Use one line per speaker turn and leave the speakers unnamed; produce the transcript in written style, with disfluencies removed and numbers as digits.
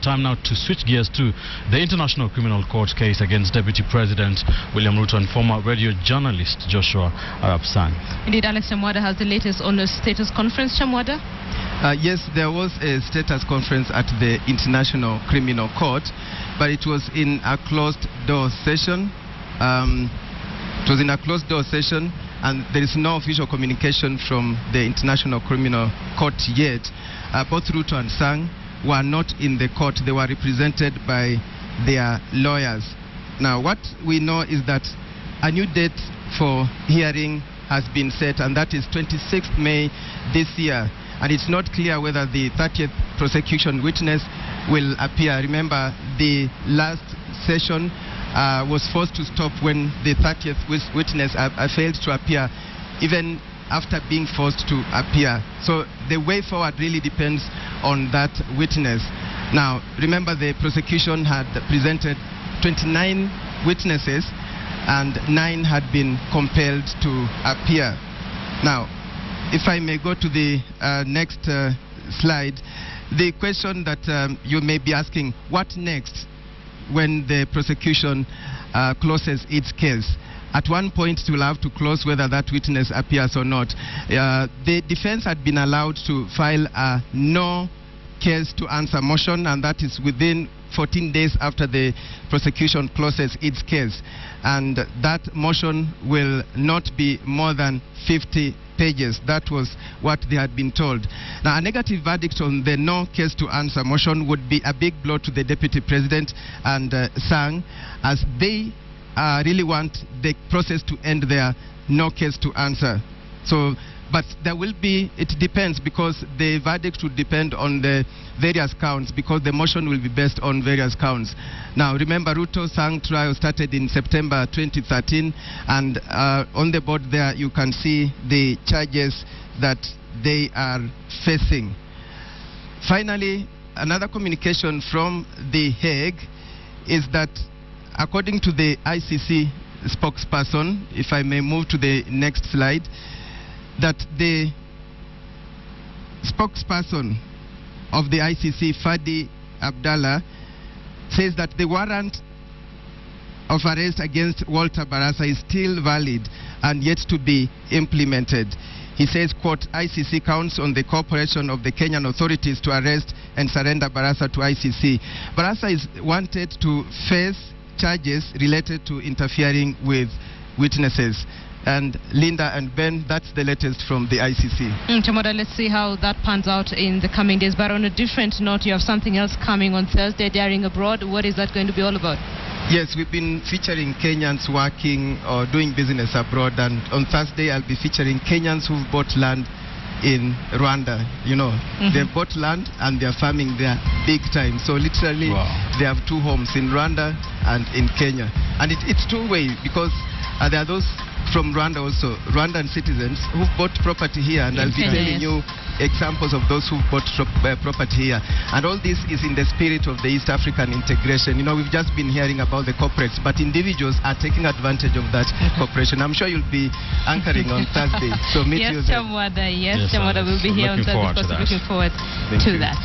time now to switch gears to the International Criminal Court case against Deputy President William Ruto and former radio journalist Joshua Arap Sang.
Indeed, Alex Chamwada has the latest on the status conference. Chamwada?
Yes, there was a status conference at the International Criminal Court, but it was in a closed-door session. It was in a closed-door session, and there is no official communication from the International Criminal Court yet. Both Ruto and Sang were not in the court. They were represented by their lawyers. Now, what we know is that a new date for hearing has been set, and that is 26th May this year. And it's not clear whether the 30th prosecution witness will appear. Remember, the last session was forced to stop when the 30th witness failed to appear, even after being forced to appear. So the way forward really depends on that witness. Now, remember, the prosecution had presented 29 witnesses and 9 had been compelled to appear. Now, if I may go to the next slide, the question that you may be asking, what next when the prosecution closes its case? At one point, it will have to close whether that witness appears or not. The defense had been allowed to file a no case to answer motion, and that is within 14 days after the prosecution closes its case. And that motion will not be more than 50 pages. That was what they had been told. Now, a negative verdict on the no case to answer motion would be a big blow to the Deputy President and Sang, as they really want the process to end there, no case to answer. So, but there will be, it depends, because the verdict would depend on the various counts, because the motion will be based on various counts. Now, remember, Ruto-Sang trial started in September 2013, and on the board there you can see the charges that they are facing. Finally, another communication from The Hague is that, according to the ICC spokesperson, if I may move to the next slide, that the spokesperson of the ICC, Fadi Abdallah, says that the warrant of arrest against Walter Barasa is still valid and yet to be implemented. He says, quote, ICC counts on the cooperation of the Kenyan authorities to arrest and surrender Barasa to ICC. Barasa is wanted to face charges related to interfering with witnesses. And Linda and Ben, that's the latest from the ICC.
Chamwada, let's see how that pans out in the coming days. But on a different note, you have something else coming on Thursday, Daring Abroad. What is that going to be all about?
Yes, we've been featuring Kenyans working or doing business abroad. And on Thursday, I'll be featuring Kenyans who've bought land in Rwanda. You know, they've bought land and they're farming there big time. So literally, they have 2 homes in Rwanda and in Kenya. And it's two-way, because there are those from Rwanda also, Rwandan citizens who've bought property here, and I'll be telling you examples of those who've bought property here. And all this is in the spirit of the East African integration. You know, we've just been hearing about the corporates, but individuals are taking advantage of that cooperation. I'm sure you'll be anchoring on Thursday, so meet you there.
Chamwada, yes, Chamwada will be here on Thursday. Looking forward to that.